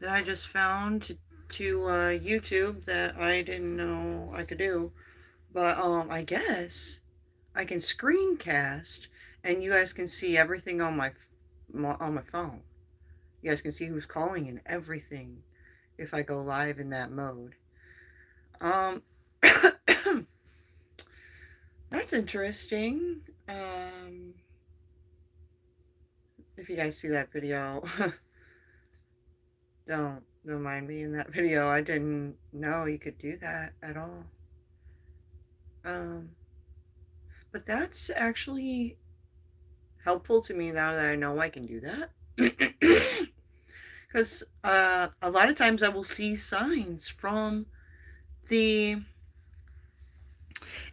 that I just found to YouTube that I didn't know I could do. But I guess I can screencast, and you guys can see everything on my phone. You guys can see who's calling and everything if I go live in that mode. Um, that's interesting. If you guys see that video, don't mind me in that video. I didn't know you could do that at all. Um, but that's actually helpful to me now that I know I can do that. Because a lot of times I will see signs from the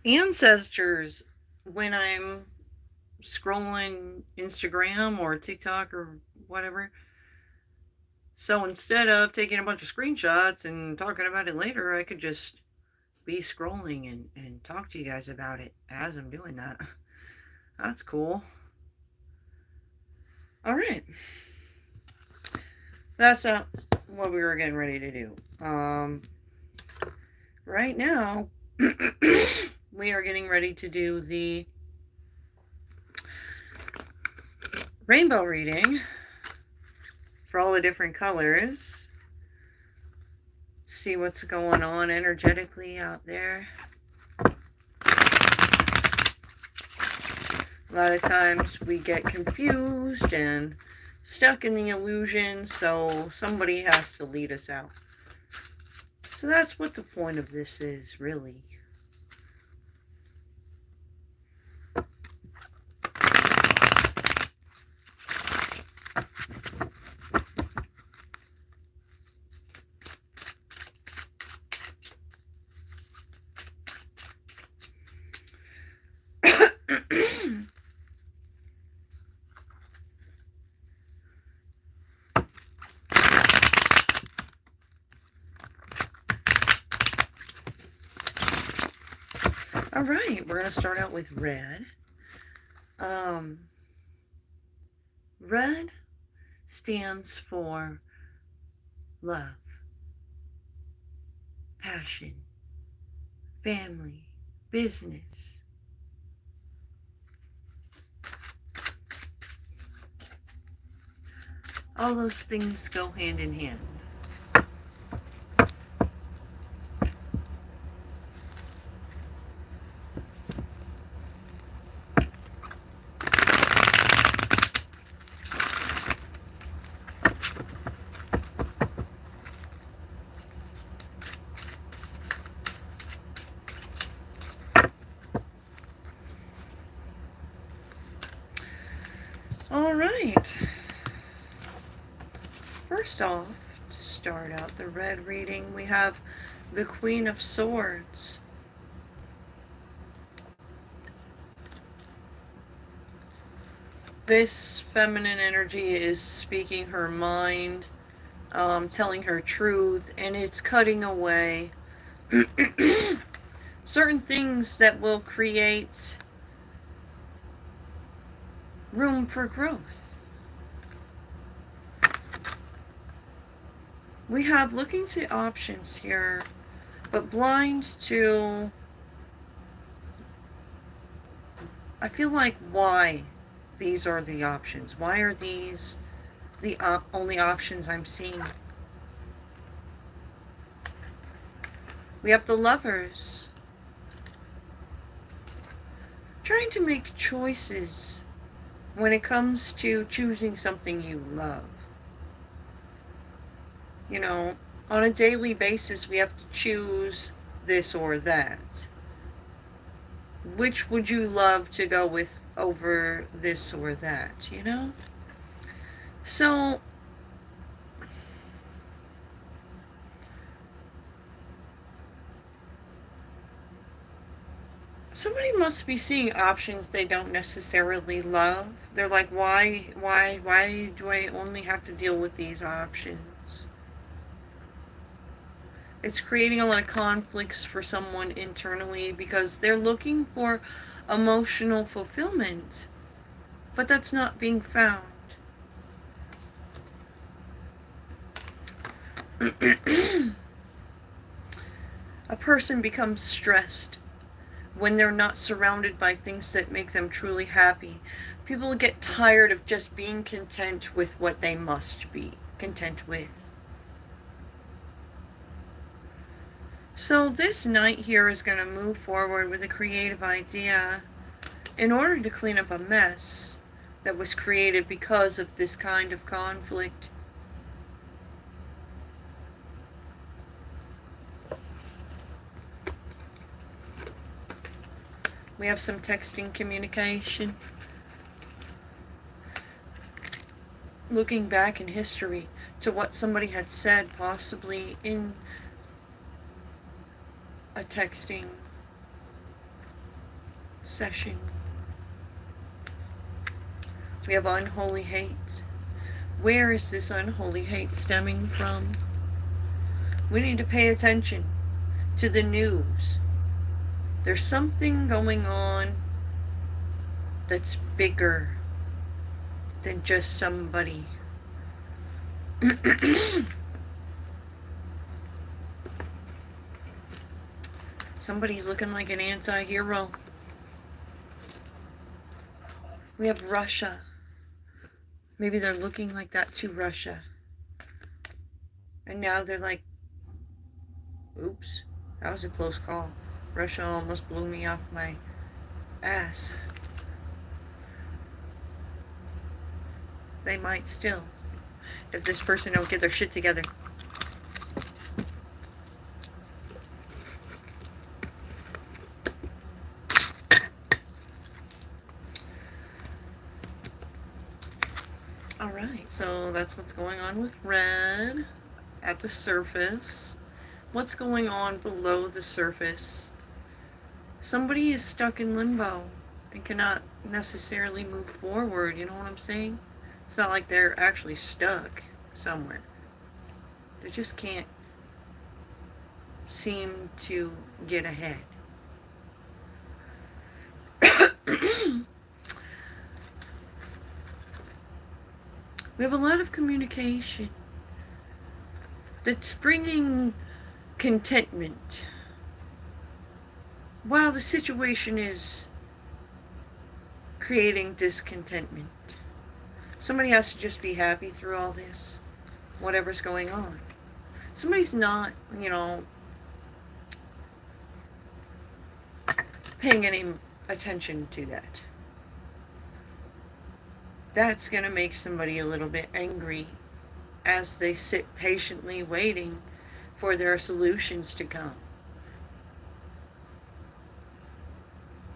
ancestors when I'm scrolling Instagram or TikTok or whatever. So instead of taking a bunch of screenshots and talking about it later, I could just be scrolling and talk to you guys about it as I'm doing that. That's cool. All right. That's not what we were getting ready to do. Right now, we are getting ready to do the rainbow reading for all the different colors. See what's going on energetically out there. A lot of times we get confused and stuck in the illusion, so somebody has to lead us out. So that's what the point of this is, really. All right, we're going to start out with red. Um, Red stands for love, passion, family, business. All those things go hand in hand. All right. First off, to start out the red reading, we have the Queen of Swords. This feminine energy is speaking her mind, telling her truth, and it's cutting away certain things that will create room for growth. We have looking to options here, but blind to, I feel like, why these are the options. Why are these the only options I'm seeing? We have the Lovers. Trying to make choices when it comes to choosing something you love. You know, on a daily basis, we have to choose this or that. Which would you love to go with over this or that, you know? So, somebody must be seeing options they don't necessarily love. They're like, why do I only have to deal with these options? It's creating a lot of conflicts for someone internally because they're looking for emotional fulfillment, but that's not being found. A person becomes stressed when they're not surrounded by things that make them truly happy. People get tired of just being content with what they must be content with. So this knight here is going to move forward with a creative idea in order to clean up a mess that was created because of this kind of conflict. We have some texting communication. Looking back in history to what somebody had said, possibly in a texting session. We have unholy hate. Where is this unholy hate stemming from? We need to pay attention to the news. There's something going on that's bigger than just somebody. Somebody's looking like an anti-hero. We have Russia. Maybe they're looking like that to Russia. And now they're like, oops, that was a close call. Russia almost blew me off my ass. They might still, if this person don't get their shit together. Alright, so that's what's going on with red at the surface. What's going on below the surface? Somebody is stuck in limbo and cannot necessarily move forward, you know what I'm saying? It's not like they're actually stuck somewhere. They just can't seem to get ahead. We have a lot of communication that's bringing contentment while the situation is creating discontentment. Somebody has to just be happy through all this, whatever's going on. Somebody's not, paying any attention to that. That's going to make somebody a little bit angry as they sit patiently waiting for their solutions to come.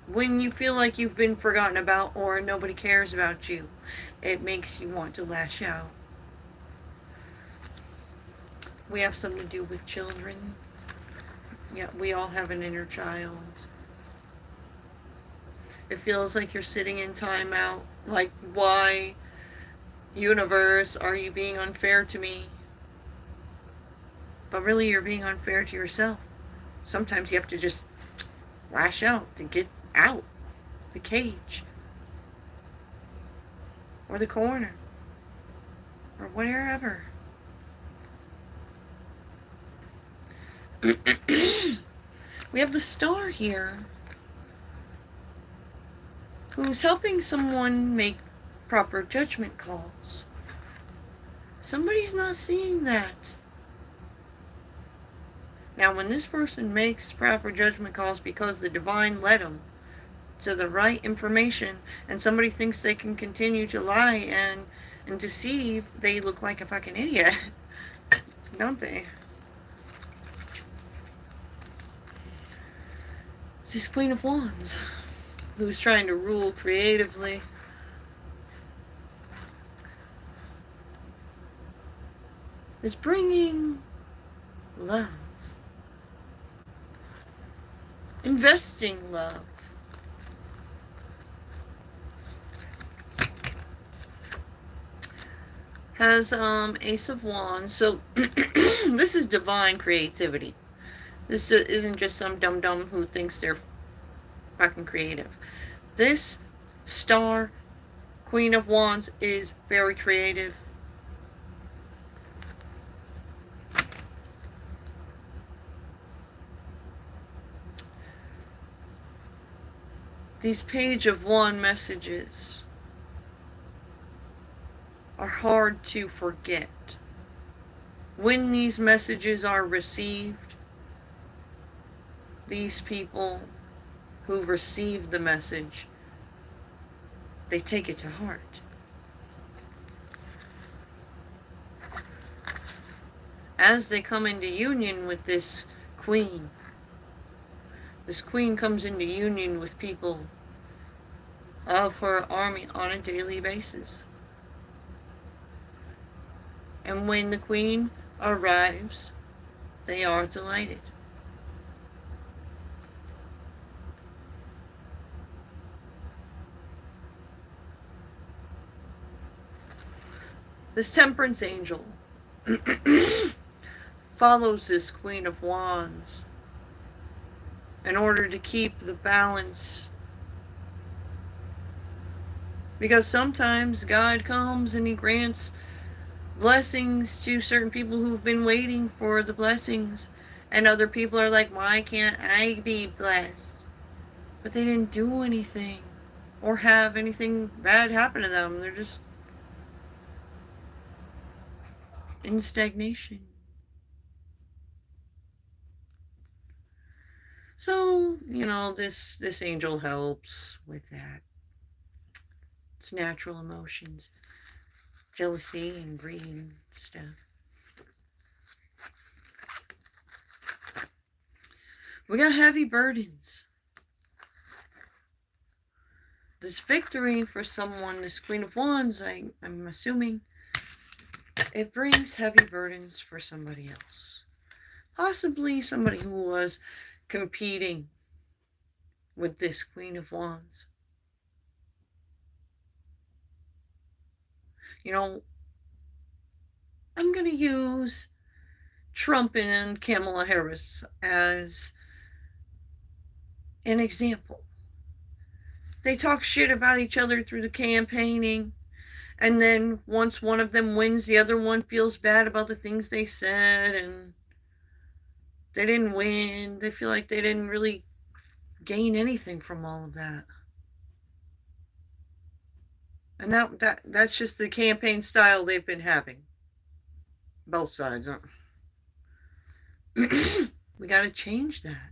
When you feel like you've been forgotten about or nobody cares about you, it makes you want to lash out. We have something to do with children. Yeah, we all have an inner child. It feels like you're sitting in timeout. Like, why, universe, are you being unfair to me? But really, you're being unfair to yourself. Sometimes you have to just lash out to get out the cage or the corner or wherever. We have the star here who's helping someone make proper judgment calls. Somebody's not seeing that. Now, when this person makes proper judgment calls because the divine led them to the right information, and somebody thinks they can continue to lie and deceive, they look like a fucking idiot, don't they? This Queen of Wands, who's trying to rule creatively, is bringing love. Investing love. Has Ace of Wands. So this is divine creativity. This isn't just some dum-dum who thinks they're fucking creative. This star, Queen of Wands, is very creative. These page of one messages are hard to forget. When these messages are received, these people who receive the message, they take it to heart. As they come into union with this queen comes into union with people of her army on a daily basis. And when the queen arrives, they are delighted. This temperance angel follows this Queen of Wands in order to keep the balance. Because sometimes God comes and He grants blessings to certain people who've been waiting for the blessings, and other people are like, why can't I be blessed? But they didn't do anything or have anything bad happen to them. They're just in stagnation. So, this angel helps with that. It's natural emotions, jealousy and greed and stuff. We got heavy burdens. This victory for someone, this Queen of Wands, I'm assuming, it brings heavy burdens for somebody else. Possibly somebody who was competing with this Queen of Wands. I'm going to use Trump and Kamala Harris as an example. They talk shit about each other through the campaigning, and then once one of them wins, the other one feels bad about the things they said, and they didn't win. They feel like they didn't really gain anything from all of that. And that's just the campaign style they've been having. Both sides. We gotta change that.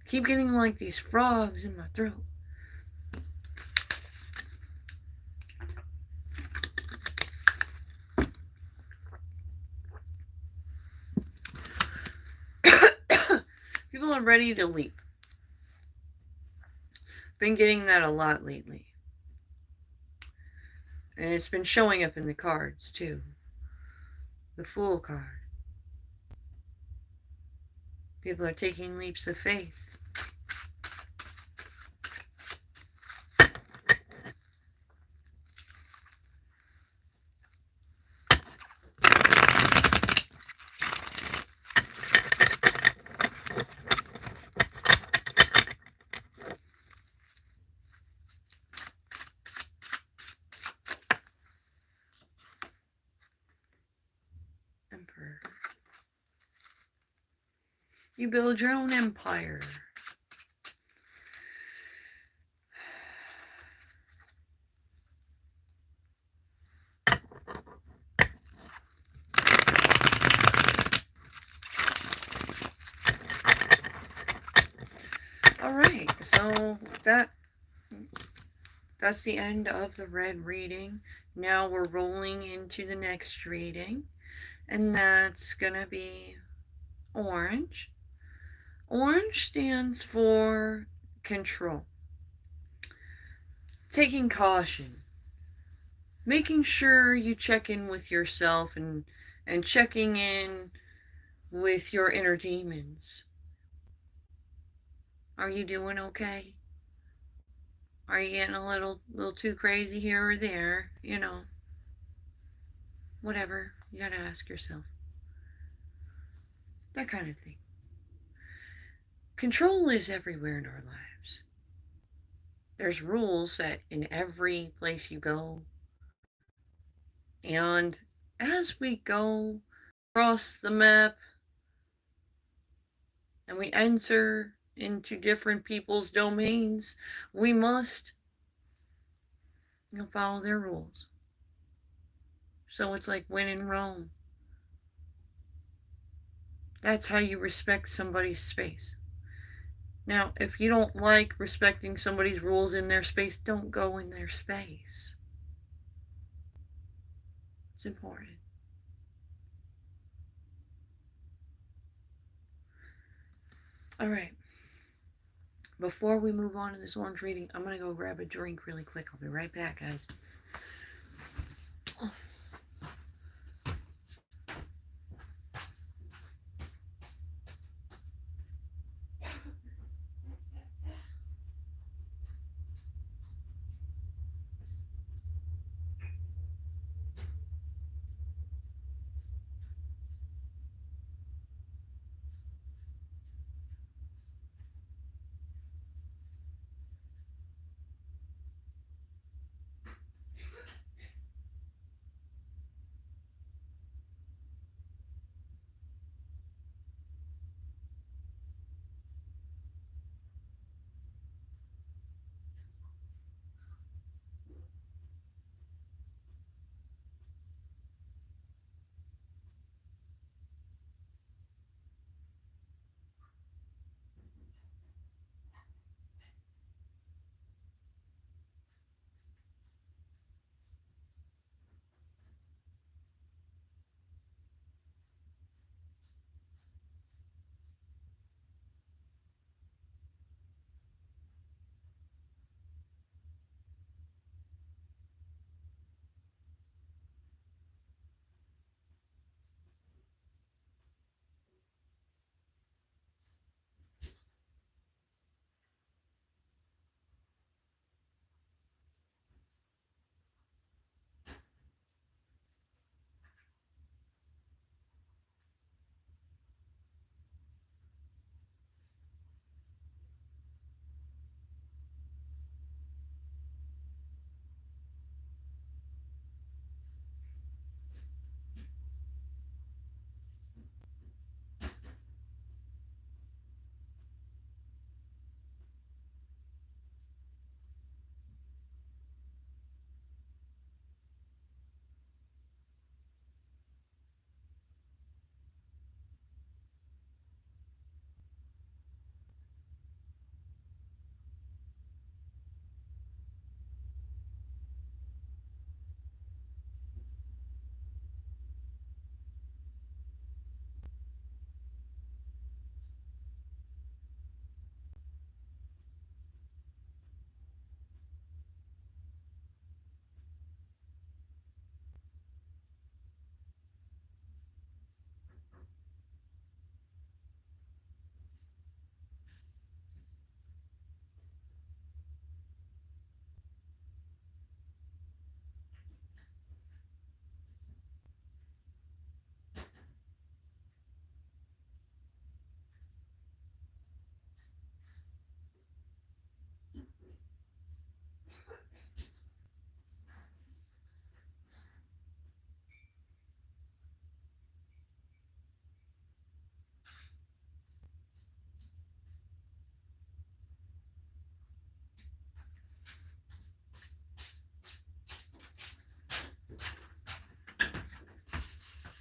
Keep getting like these frogs in my throat. People are ready to leap. Been getting that a lot lately. And it's been showing up in the cards too. The Fool card. People are taking leaps of faith. Emperor. You build your own empire. Alright, so that's the end of the red reading. Now we're rolling into the next reading, and that's gonna be orange. Orange stands for control. Taking caution. Making sure you check in with yourself and checking in with your inner demons. Are you doing okay? Are you getting a little too crazy here or there? Whatever. You gotta ask yourself. That kind of thing. Control is everywhere in our lives. There's rules set in every place you go. And as we go across the map and we enter into different people's domains, we must, follow their rules. So it's like when in Rome. That's how you respect somebody's space. Now, if you don't like respecting somebody's rules in their space, don't go in their space. It's important. All right. Before we move on to this orange reading, I'm going to go grab a drink really quick. I'll be right back, guys.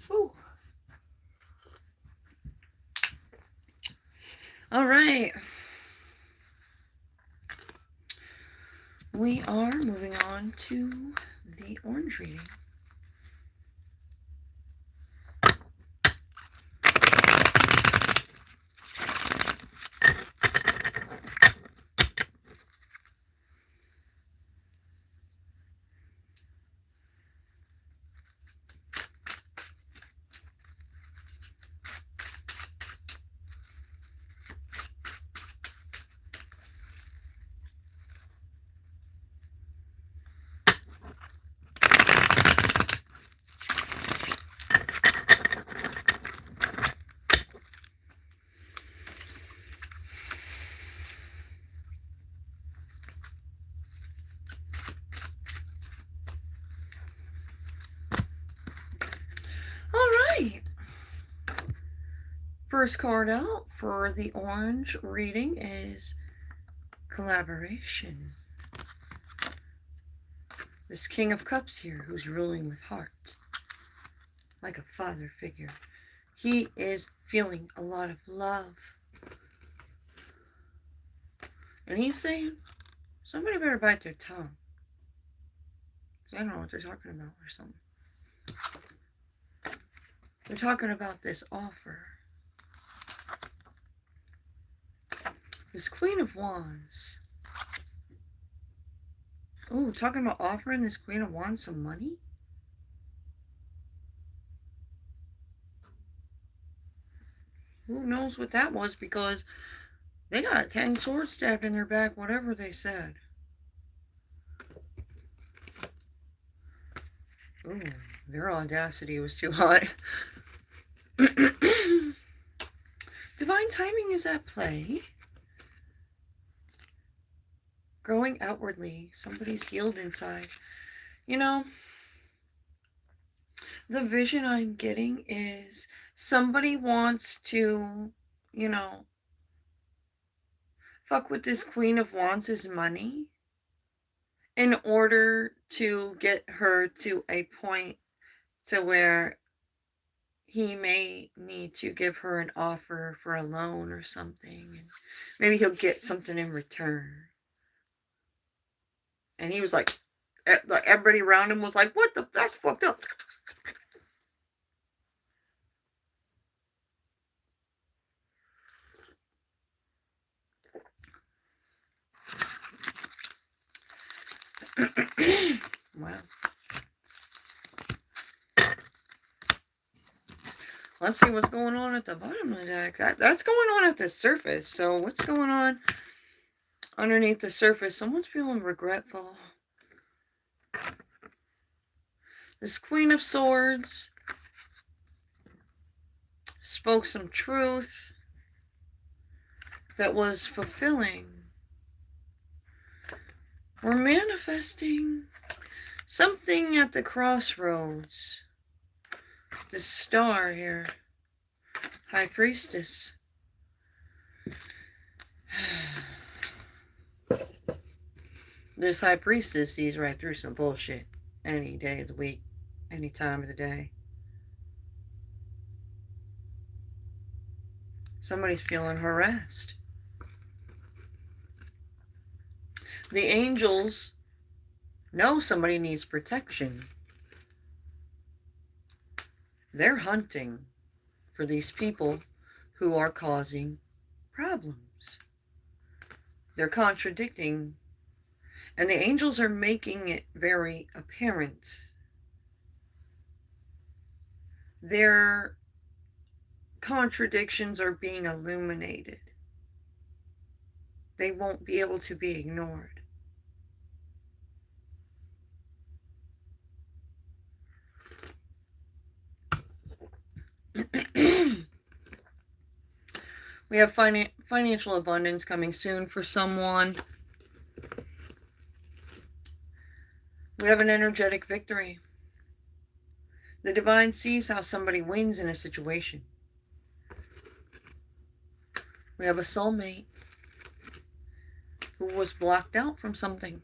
Whew. All right. We are moving on to the orange reading. First card out for the orange reading is collaboration. This King of Cups here, who's ruling with heart, like a father figure. He is feeling a lot of love. And he's saying, somebody better bite their tongue. Because I don't know what they're talking about or something. They're talking about this offer. This Queen of Wands. Ooh, talking about offering this Queen of Wands some money? Who knows what that was, because they got 10 swords stabbed in their back, whatever they said. Ooh, their audacity was too high. Divine timing is at play. Growing outwardly. Somebody's healed inside. You know, the vision I'm getting is somebody wants to, you know, fuck with this Queen of Wands' money in order to get her to a point to where he may need to give her an offer for a loan or something. And maybe he'll get something in return. And he was like, everybody around him was like, what the, that's fucked up. Wow. Let's see what's going on at the bottom of the deck. That's going on at the surface. So what's going on underneath the surface? Someone's feeling regretful. This Queen of Swords spoke some truth that was fulfilling. We're manifesting something at the crossroads. The star here. High Priestess. This High Priestess sees right through some bullshit. Any day of the week. Any time of the day. Somebody's feeling harassed. The angels know somebody needs protection. They're hunting for these people who are causing problems. They're contradicting, and the angels are making it very apparent. Their contradictions are being illuminated. They won't be able to be ignored. We have financial abundance coming soon for someone. We have an energetic victory. The divine sees how somebody wins in a situation. We have a soulmate who was blocked out from something.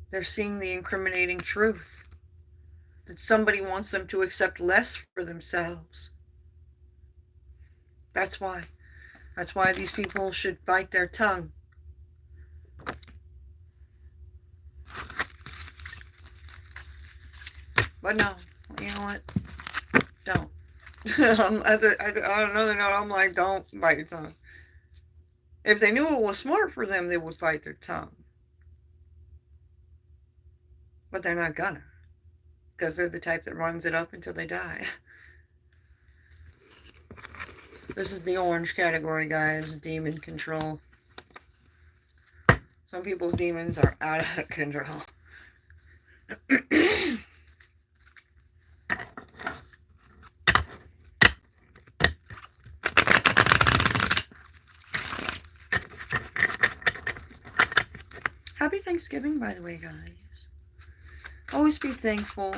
They're seeing the incriminating truth. That somebody wants them to accept less for themselves. That's why. That's why these people should bite their tongue. But no, you know what? Don't. On another note, I'm like, don't bite your tongue. If they knew it was smart for them, they would bite their tongue. But they're not gonna. Because they're the type that runs it up until they die. This is the orange category, guys. Demon control. Some people's demons are out of control. Happy Thanksgiving, by the way, guys. Always be thankful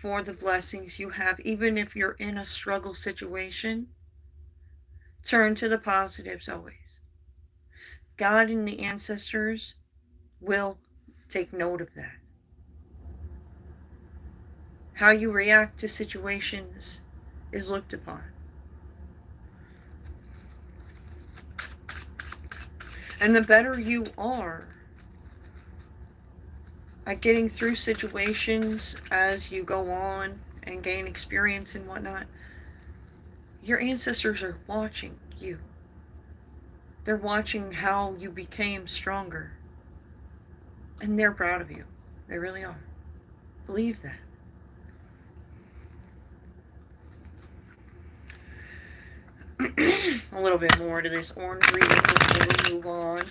for the blessings you have, even if you're in a struggle situation. Turn to the positives always. God and the ancestors will take note of that. How you react to situations is looked upon. And the better you are at getting through situations as you go on and gain experience and whatnot, your ancestors are watching you. They're watching how you became stronger. And they're proud of you. They really are. Believe that. A little bit more to this orange reading before we move on.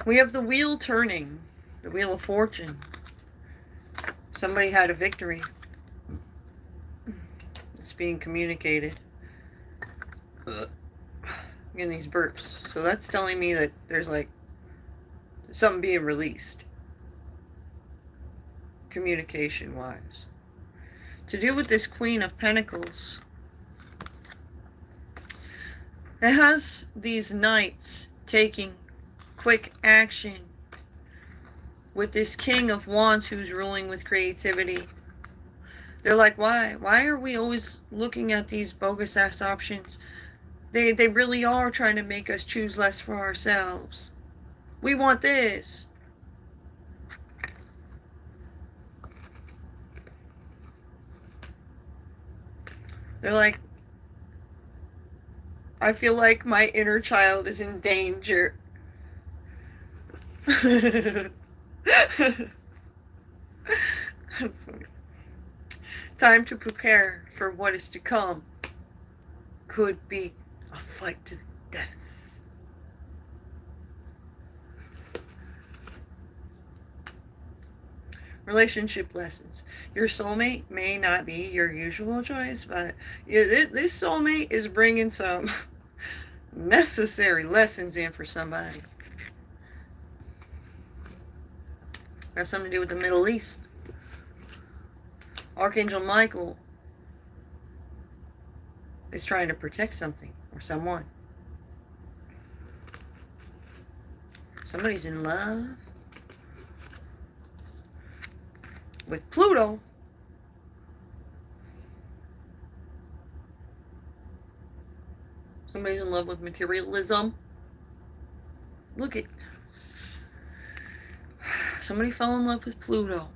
We have the wheel turning, the wheel of fortune. Somebody had a victory. It's being communicated. I'm getting these burps. So that's telling me that there's like something being released. Communication wise. To do with this Queen of Pentacles. It has these knights taking quick action with this King of Wands who's ruling with creativity. They're like, why? Why are we always looking at these bogus ass options? They really are trying to make us choose less for ourselves. We want this. They're like, I feel like my inner child is in danger. That's funny. Time to prepare for what is to come. Could be a fight to the death. Relationship lessons. Your soulmate may not be your usual choice, but this soulmate is bringing some necessary lessons in for somebody. Got something to do with the Middle East. Archangel Michael is trying to protect something or someone. Somebody's in love with Pluto. Somebody's in love with materialism. Look at... Somebody fell in love with Pluto.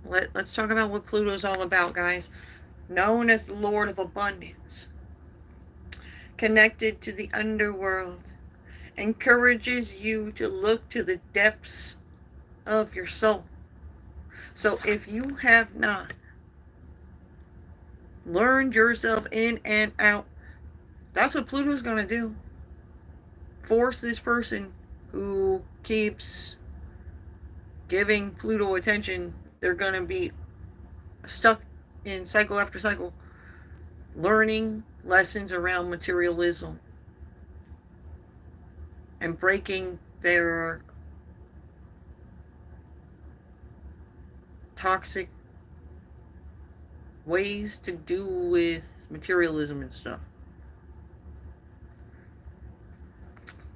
Let's talk about what Pluto's all about, guys. Known as the Lord of Abundance. Connected to the underworld. Encourages you to look to the depths of your soul. So if you have not learned yourself in and out, that's what Pluto's going to do. Force this person who keeps giving Pluto attention, they're going to be stuck in cycle after cycle, learning lessons around materialism and breaking their toxic ways to do with materialism and stuff.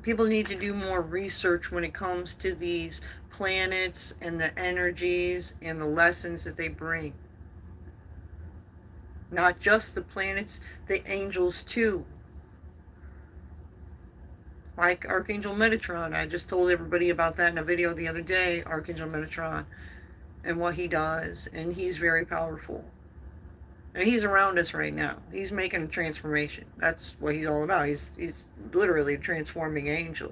People need to do more research when it comes to these planets and the energies and the lessons that they bring. Not just the planets, the angels too. Like Archangel Metatron. I just told everybody about that in a video the other day, Archangel Metatron, and what he does. And he's very powerful. And he's around us right now. He's making a transformation. That's what he's all about. He's literally a transforming angel.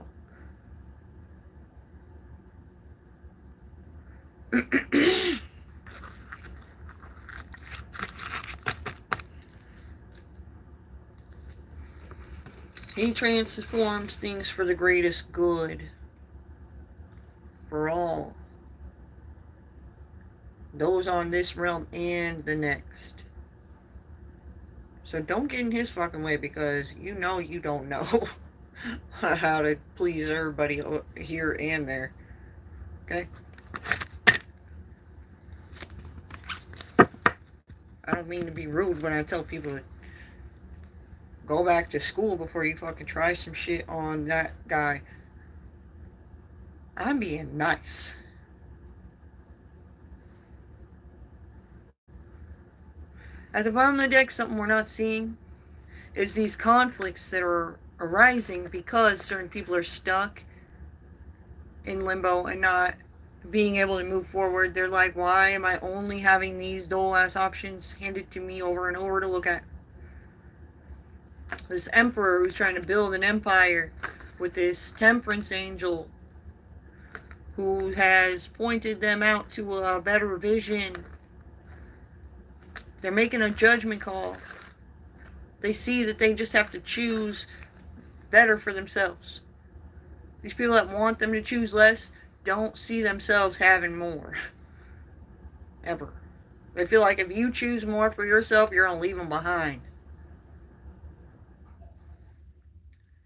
He transforms things for the greatest good. For all. Those on this realm and the next. So don't get in his fucking way, because you know you don't know how to please everybody here and there. Okay? I don't mean to be rude when I tell people to go back to school before you fucking try some shit on that guy. I'm being nice. At the bottom of the deck, something we're not seeing is these conflicts that are arising because certain people are stuck in limbo and not being able to move forward. They're like, why am I only having these dull ass options handed to me over and over to look at? This emperor who's trying to build an empire with this temperance angel who has pointed them out to a better vision. They're making a judgment call. They see that they just have to choose better for themselves. These people that want them to choose less don't see themselves having more. Ever. They feel like if you choose more for yourself, you're going to leave them behind.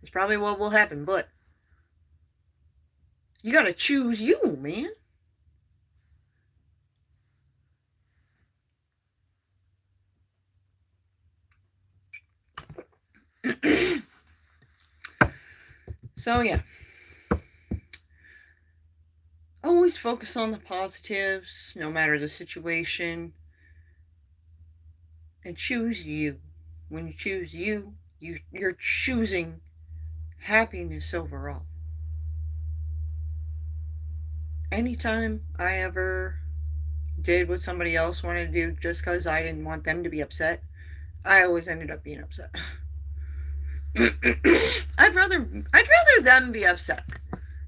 It's probably what will happen, but you got to choose you, man. So, yeah. Always focus on the positives, no matter the situation. And choose you. When you choose you, you're choosing happiness overall. Anytime I ever did what somebody else wanted to do just because I didn't want them to be upset, I always ended up being upset. I'd rather them be upset.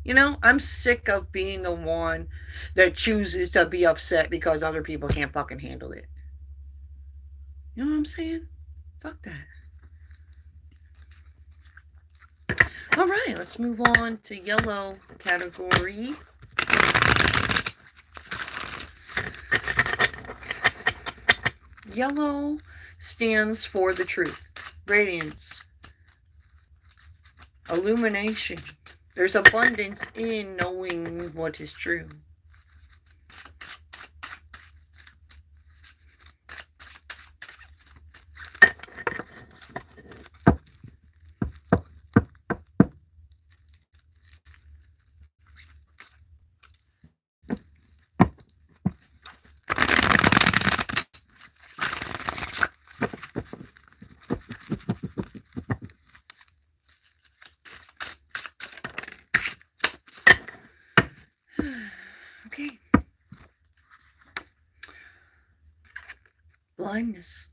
You know, I'm sick of being the one that chooses to be upset because other people can't fucking handle it. You know what I'm saying? Fuck that. All right, let's move on to yellow category. Yellow stands for the truth, radiance, illumination. There's abundance in knowing what is true. Okay. Blindness.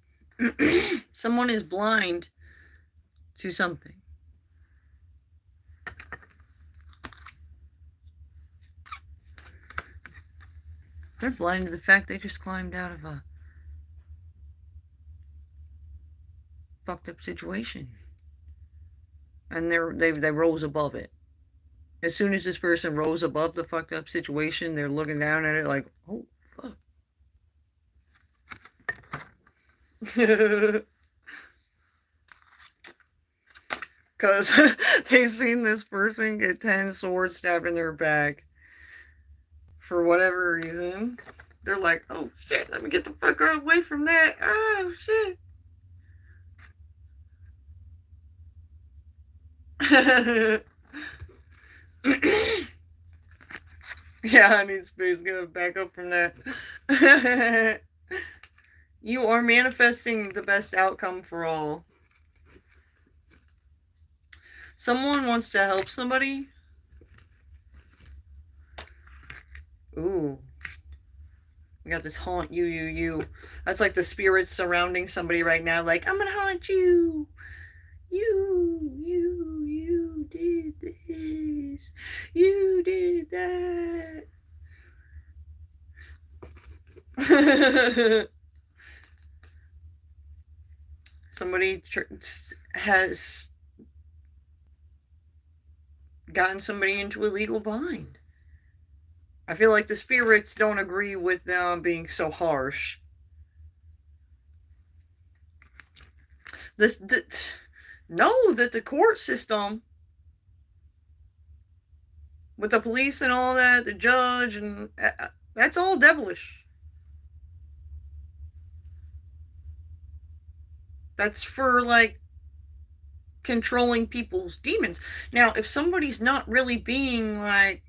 Someone is blind to something. They're blind to the fact they just climbed out of a fucked up situation. And they rose above it. As soon as this person rose above the fucked up situation, they're looking down at it like, oh, fuck. Because they seen this person get 10 swords stabbed in their back for whatever reason. They're like, oh shit, let me get the fuck away from that. Oh shit. Yeah, I need space. Gonna back up from that. You are manifesting the best outcome for all. Someone wants to help somebody. Ooh. We got this haunt you. That's like the spirits surrounding somebody right now. Like, I'm gonna haunt you. You did this. You did that. Somebody has gotten somebody into a legal bind. I feel like the spirits don't agree with them being so harsh. know that the court system, with the police and all that, the judge, and that's all devilish. That's for, like, controlling people's demons. Now, if somebody's not really being, like,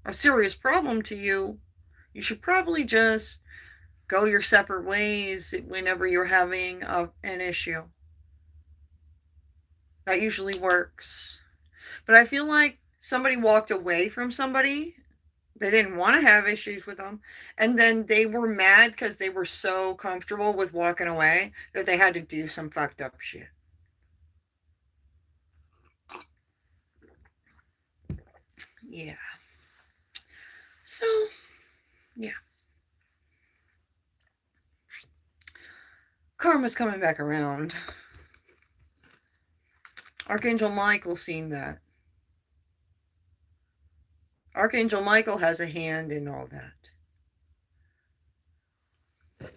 a serious problem to you, you should probably just go your separate ways whenever you're having an issue. That usually works. But I feel like somebody walked away from somebody. They didn't want to have issues with them. And then they were mad because they were so comfortable with walking away that they had to do some fucked up shit. Yeah. So, yeah. Karma's coming back around. Archangel Michael seen that. Archangel Michael has a hand in all that.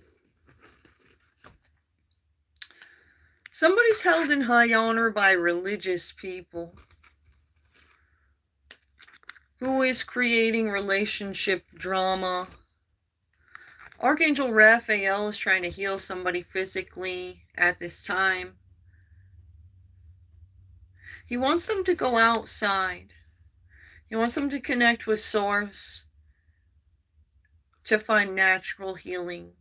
Somebody's held in high honor by religious people who is creating relationship drama. Archangel Raphael is trying to heal somebody physically at this time. He wants them to go outside. He wants them to connect with Source to find natural healing.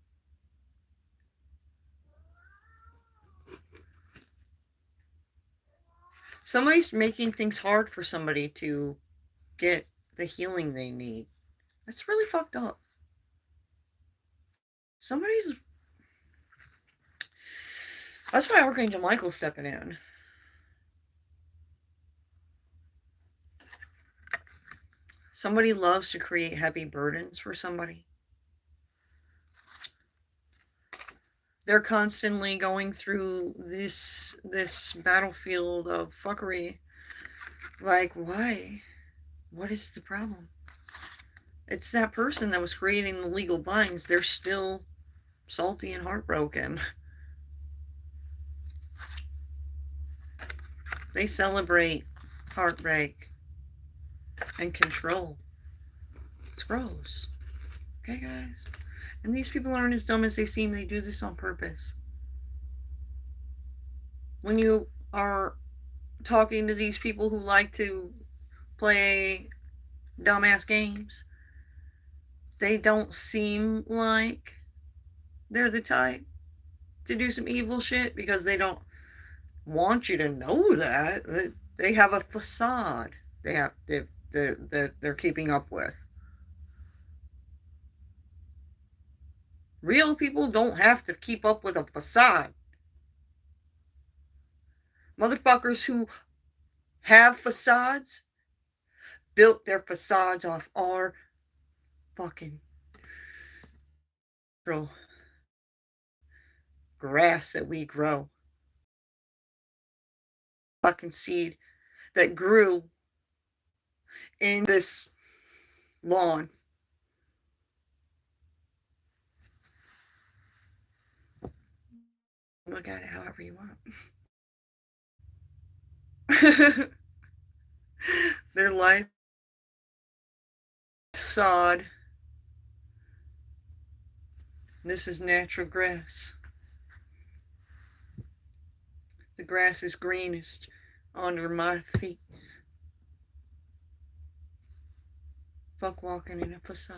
Somebody's making things hard for somebody to get the healing they need. That's really fucked up. That's why Archangel Michael's stepping in. Somebody loves to create heavy burdens for somebody. They're constantly going through this battlefield of fuckery. Like, why? What is the problem? It's that person that was creating the legal binds. They're still salty and heartbroken. They celebrate heartbreak and control. It's gross. Okay, guys? And these people aren't as dumb as they seem. They do this on purpose. When you are talking to these people who like to play dumbass games, they don't seem like they're the type to do some evil shit because they don't want you to know that. They have a facade they're keeping up with. Real people don't have to keep up with a facade. Motherfuckers who have facades built their facades off our fucking grass that we grow. Fucking seed that grew in this lawn. Look at it however you want. Their life sod. This is natural grass. The grass is greenest under my feet. Fuck walking in a facade.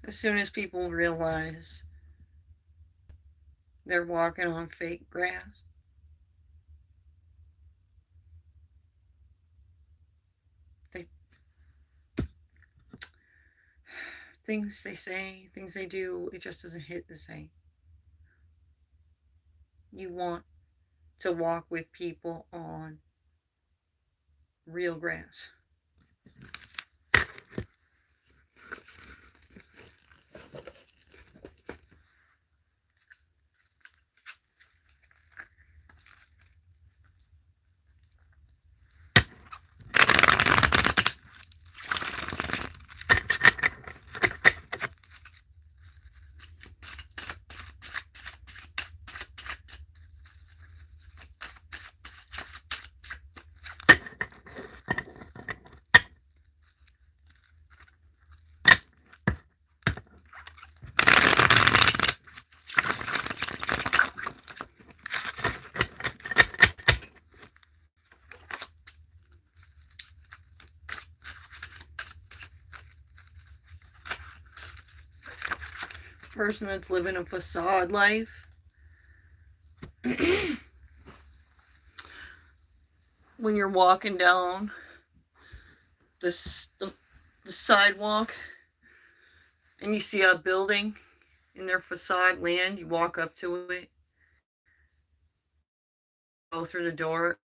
As soon as people realize they're walking on fake grass, things they say, things they do, it just doesn't hit the same. You want to walk with people on real grass. person that's living a facade life. When you're walking down the sidewalk and you see a building in their facade land, you walk up to it, go through the door,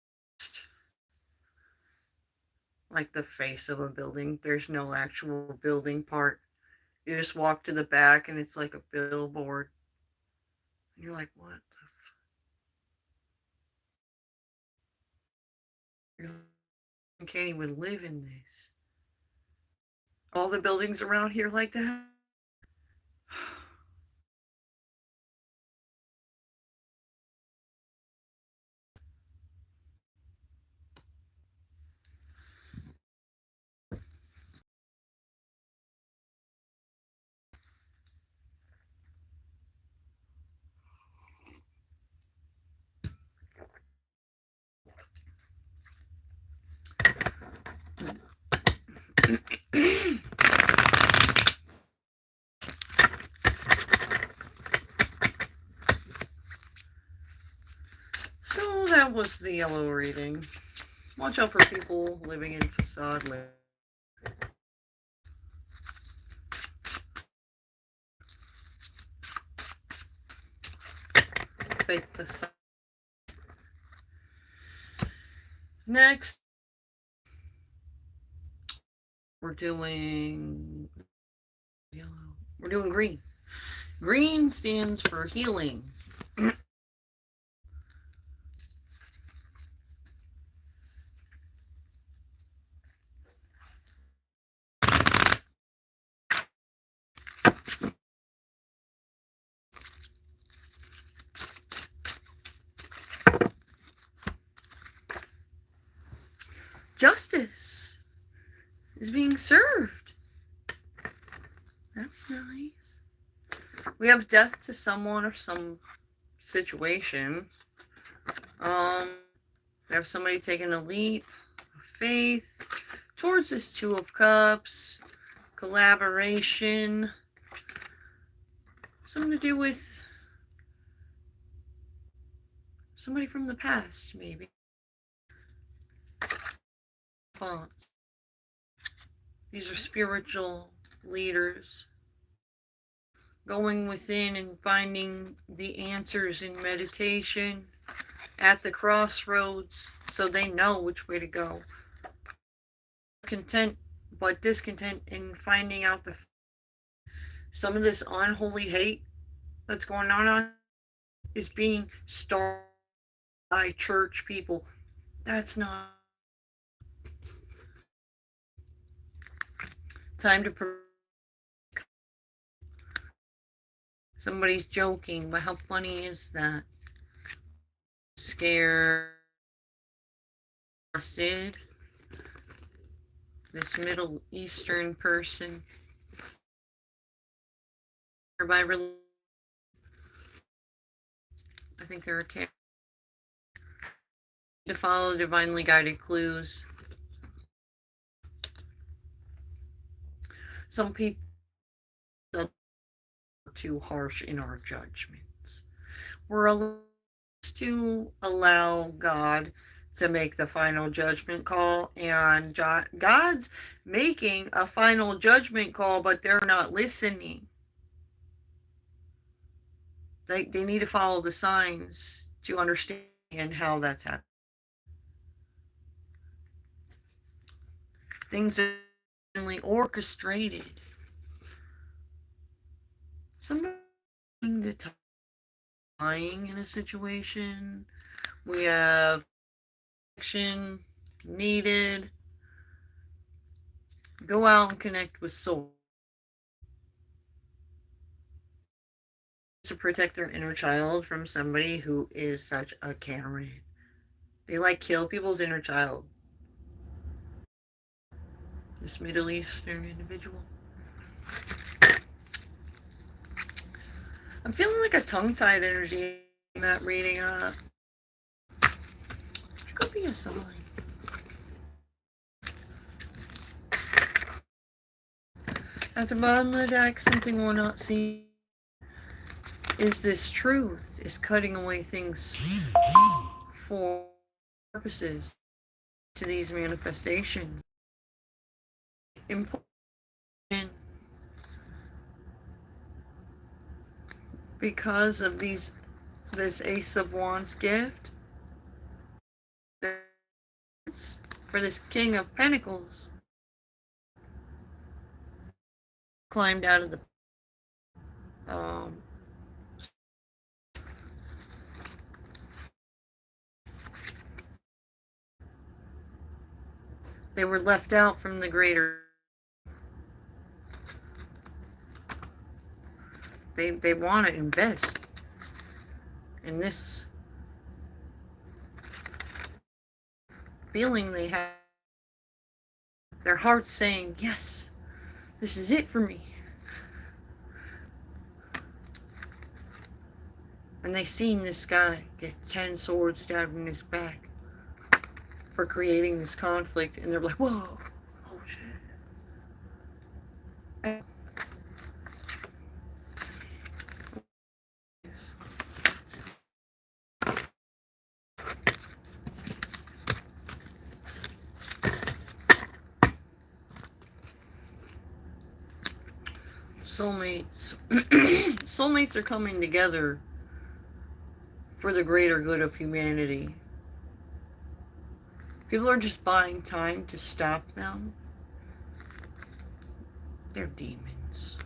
like the face of a building. There's no actual building part. You just walk to the back and it's like a billboard. And you're like, what the you can't even live in this. All the buildings around here like that. So that was the yellow reading. Watch out for people living in facade land. Fake facade. Next, we're doing yellow. We're doing green. Green stands for healing. Justice is being served. That's nice. We have death to someone or some situation. We have somebody taking a leap of faith towards this Two of Cups, collaboration, something to do with somebody from the past, maybe. Fonts. These are spiritual leaders going within and finding the answers in meditation at the crossroads so they know which way to go. Content but discontent in finding out some of this unholy hate that's going on is being started by church people. That's not time to somebody's joking, but how funny is that? Scared, busted. This Middle Eastern person. I think they're a cat. To follow divinely guided clues. Some people are too harsh in our judgments. We're allowed to allow God to make the final judgment call, and God's making a final judgment call, but they're not listening. They need to follow the signs to understand how that's happening. Things are orchestrated. Sometimes the lying in a situation. We have action needed. Go out and connect with soul to protect their inner child from somebody who is such a Karen. They kill people's inner child. This Middle Eastern individual. I'm feeling like a tongue-tied energy in that reading. It could be a sign. At the bottom of the deck, something we're not seeing. is this truth, is cutting away things for purposes to these manifestations. Important because of this Ace of Wands gift for this King of Pentacles climbed out of the um, they were left out from the greater. They want to invest in this feeling they have. Their heart's saying, yes, this is it for me. And they seen this guy get 10 swords stabbed in his back for creating this conflict, and they're like, whoa, oh shit. Soulmates. Soulmates are coming together for the greater good of humanity. People are just buying time to stop them. They're demons.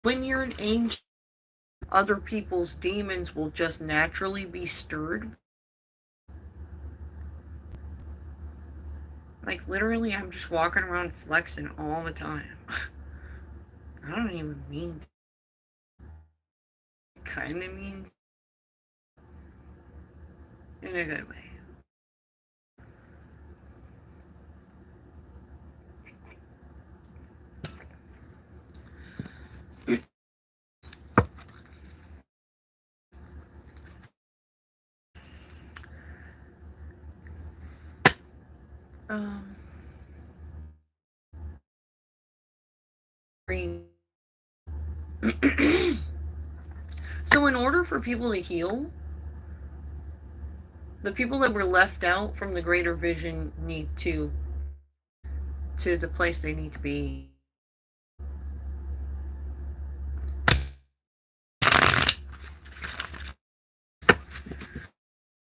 When you're an angel, other people's demons will just naturally be stirred. Like, literally, I'm just walking around flexing all the time. I don't even mean to. It kind of means in a good way. So in order for people to heal, the people that were left out from the greater vision need to the place they need to be.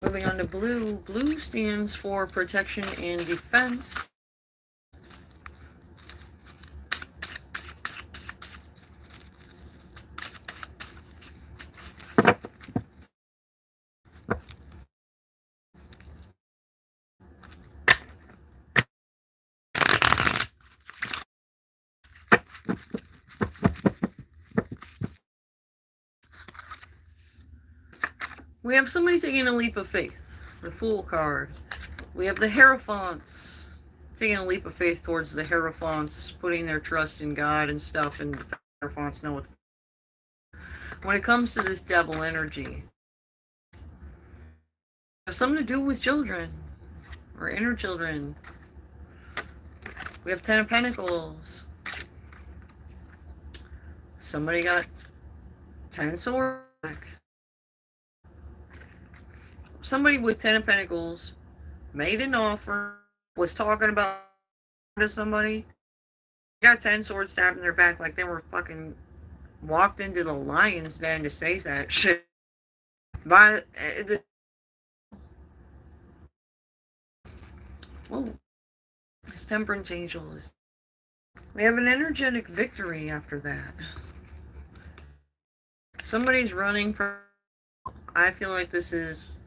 Moving on to blue. Blue stands for protection and defense. We have somebody taking a leap of faith. The Fool card. We have the Hierophants taking a leap of faith towards the Hierophants, putting their trust in God and stuff, and the Hierophants know it. When it comes to this devil energy, it has something to do with children or inner children. We have 10 of Pentacles. Somebody got 10 swords. Somebody with 10 of Pentacles made an offer, was talking about to somebody, got 10 swords stabbed in their back like they were fucking walked into the lion's den to say that shit. By the whoa, this Temperance Angel is. We have an energetic victory after that. Somebody's running from. I feel like this is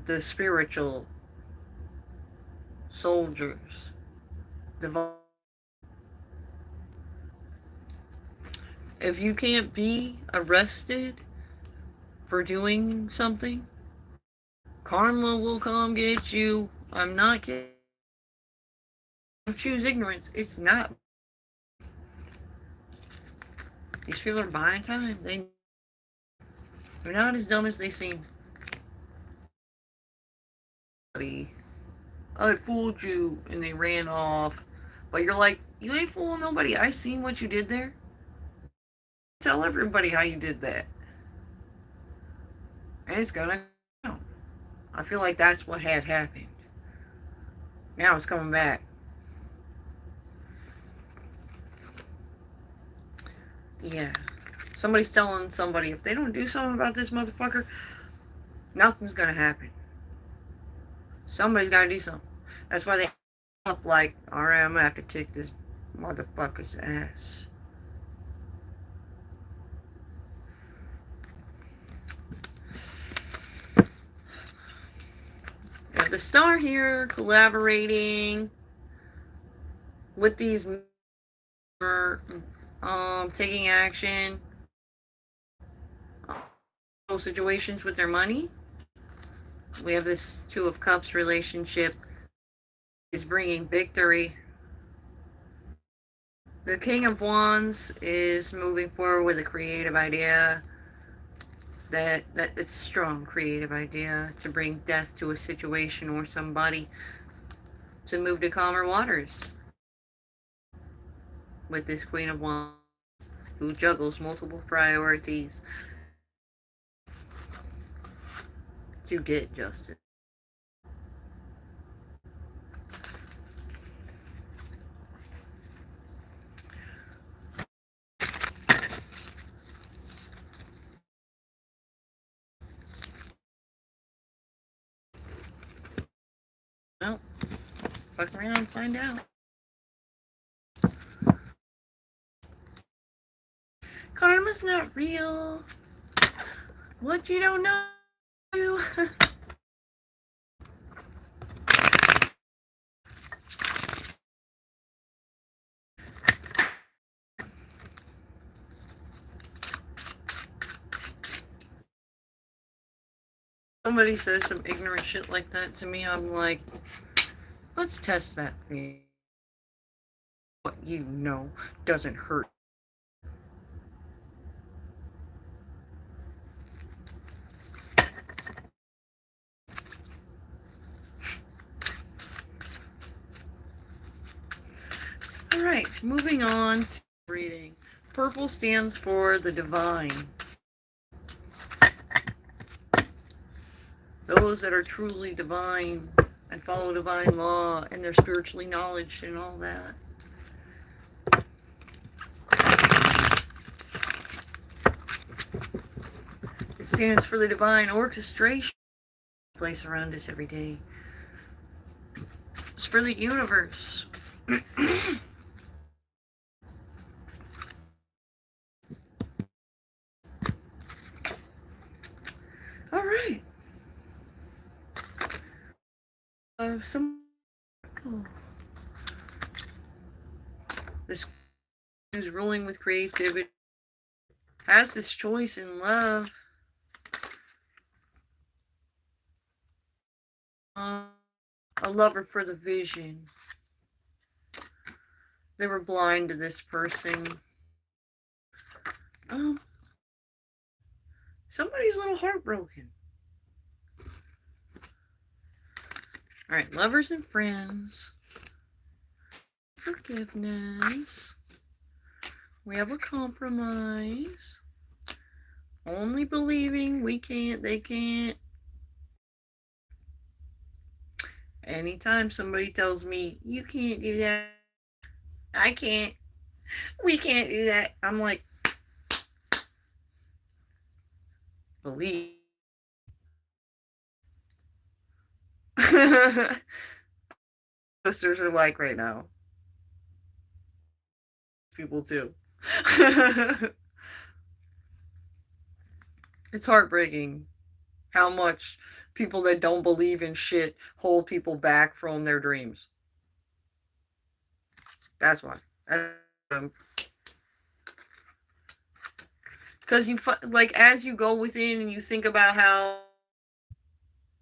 the spiritual soldiers. If you can't be arrested for doing something, karma will come get you. I'm not kidding. Don't choose ignorance. It's not. These people are buying time. They're not as dumb as they seem. I fooled you, and they ran off. But you're like, you ain't fooling nobody. I seen what you did there. Tell everybody how you did that. And it's gonna come out. I feel like that's what had happened. Now it's coming back. Yeah. Somebody's telling somebody if they don't do something about this motherfucker, nothing's gonna happen. Somebody's gotta do something. That's why they up like, alright, I'm gonna have to kick this motherfucker's ass. Yeah, the star here collaborating with these taking action situations with their money. We have this Two of Cups relationship is bringing victory. The King of Wands is moving forward with a creative idea that it's a strong creative idea to bring death to a situation or somebody, to move to calmer waters with this Queen of Wands who juggles multiple priorities to get justice. Well, fuck around and find out. Karma's not real. What you don't know. Somebody says some ignorant shit like that to me, I'm like, let's test that thing. What you know doesn't hurt. Alright, moving on to reading. Purple stands for the divine. Those that are truly divine and follow divine law and they're spiritually knowledgeable and all that. It stands for the divine orchestration place around us every day. It's for the universe. All right. This who's ruling with creativity has this choice in love. A lover for the vision. They were blind to this person. Somebody's a little heartbroken. All right, lovers and friends. Forgiveness. We have a compromise. Only believing we can't, they can't. Anytime somebody tells me, you can't do that, I can't, we can't do that, I'm like, believe. Sisters are like right now. People too. It's heartbreaking how much people that don't believe in shit hold people back from their dreams. That's why. Because you like as you go within and you think about how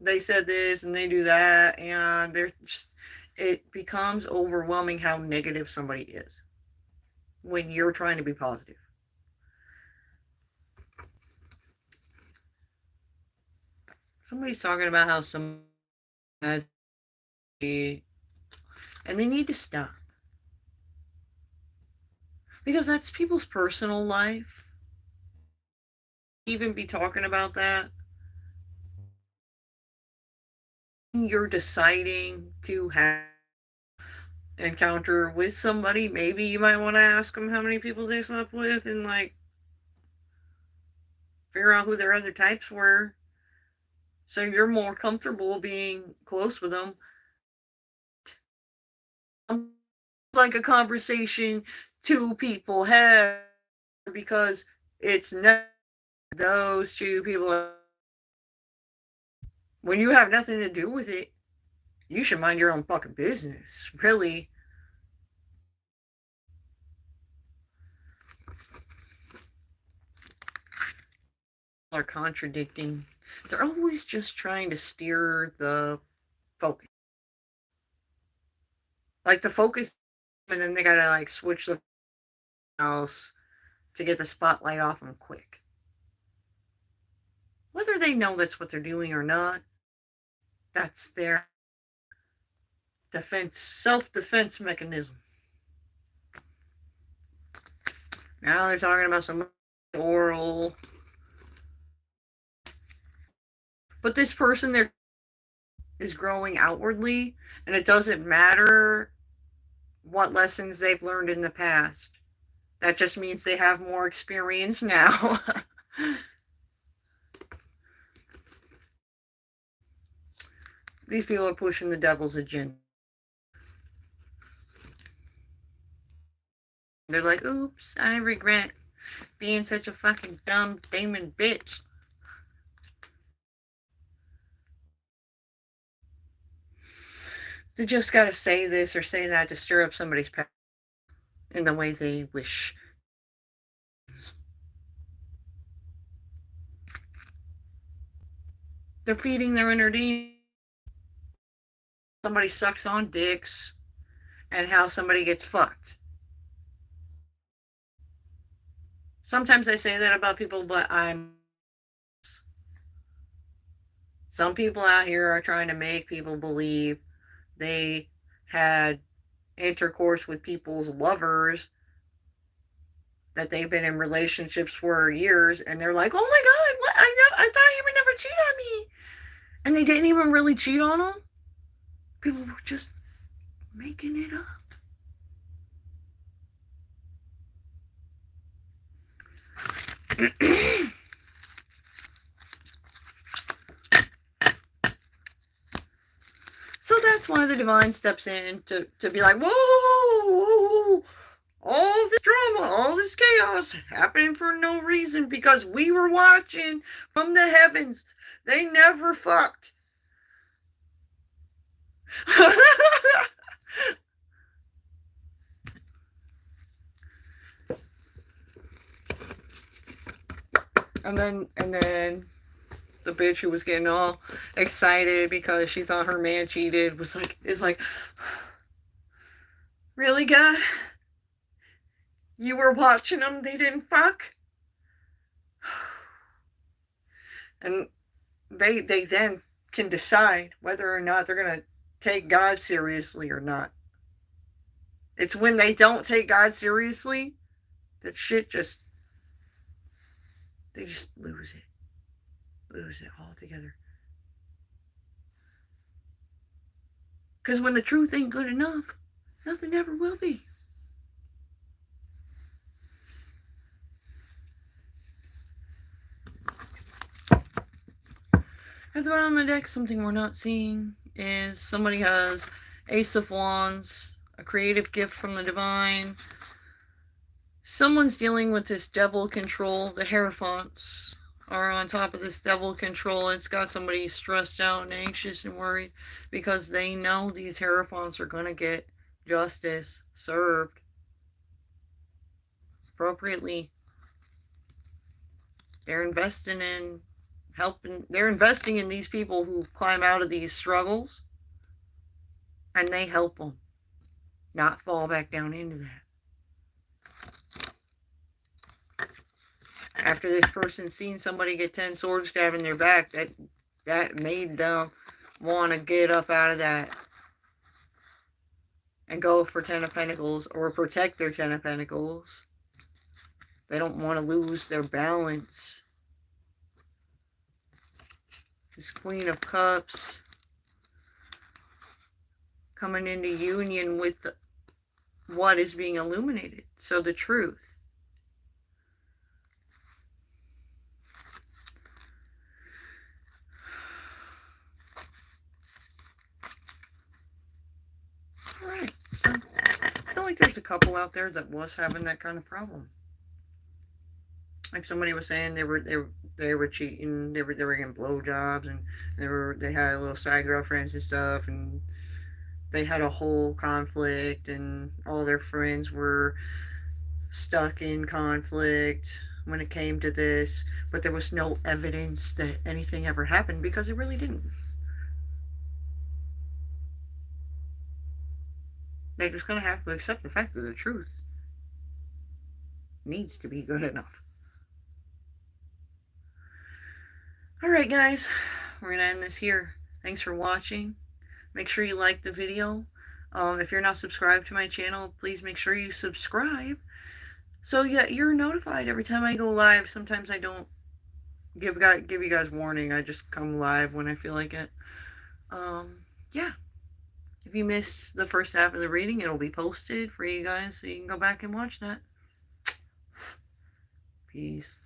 they said this and they do that, and they're just, it becomes overwhelming how negative somebody is when you're trying to be positive. Somebody's talking about how some has, and they need to stop because that's people's personal life. even be talking about that. You're deciding to have encounter with somebody, maybe you might want to ask them how many people they slept with and like figure out who their other types were, so you're more comfortable being close with them. Like a conversation two people have, because it's never those two people. When you have nothing to do with it, you should mind your own fucking business, really. Are contradicting. They're always just trying to steer the focus. Like the focus, and then they gotta like switch the house to get the spotlight off them quick. Whether they know that's what they're doing or not, that's their self-defense mechanism. Now they're talking about some oral. But this person there is growing outwardly, and it doesn't matter what lessons they've learned in the past. That just means they have more experience now. These people are pushing the devil's agenda. They're like, oops, I regret being such a fucking dumb demon bitch. They just gotta say this or say that to stir up somebody's power in the way they wish. They're feeding their inner demon. Somebody sucks on dicks and how somebody gets fucked. Sometimes I say that about people, but some people out here are trying to make people believe they had intercourse with people's lovers, that they've been in relationships for years, and they're like, oh my god, what? I thought he would never cheat on me. And they didn't even really cheat on them. People were just making it up. So that's why the divine steps in to be like, whoa, all this drama, all this chaos happening for no reason, because we were watching from the heavens. They never fucked. and then the bitch who was getting all excited because she thought her man cheated is like, really, God? You were watching them, they didn't fuck? And they then can decide whether or not they're going to take God seriously or not. It's when they don't take God seriously that they just lose it altogether. Because when the truth ain't good enough, nothing ever will be. At the bottom of the deck, something we're not seeing is somebody has Ace of Wands, a creative gift from the divine. Someone's dealing with this devil control. The Hierophants are on top of this devil control. It's got somebody stressed out and anxious and worried because they know these Hierophants are going to get justice served appropriately. They're investing in they're investing in these people who climb out of these struggles, and they help them not fall back down into that. After this person's seen somebody get 10 swords stabbed in their back, that made them want to get up out of that and go for 10 of Pentacles or protect their 10 of Pentacles. They don't want to lose their balance. This Queen of Cups coming into union with what is being illuminated. So the truth. Alright, so I feel like there's a couple out there that was having that kind of problem. Like somebody was saying they were cheating, they were getting blowjobs, and they had little side girlfriends and stuff, and they had a whole conflict, and all their friends were stuck in conflict when it came to this, but there was no evidence that anything ever happened because it really didn't. They're just gonna have to accept the fact that the truth needs to be good enough. Alright, guys, we're gonna end this here. Thanks for watching. Make sure you like the video. If you're not subscribed to my channel, please make sure you subscribe. So yeah, you're notified every time I go live. Sometimes I don't give you guys warning. I just come live when I feel like it. Yeah. If you missed the first half of the reading, it'll be posted for you guys so you can go back and watch that. Peace.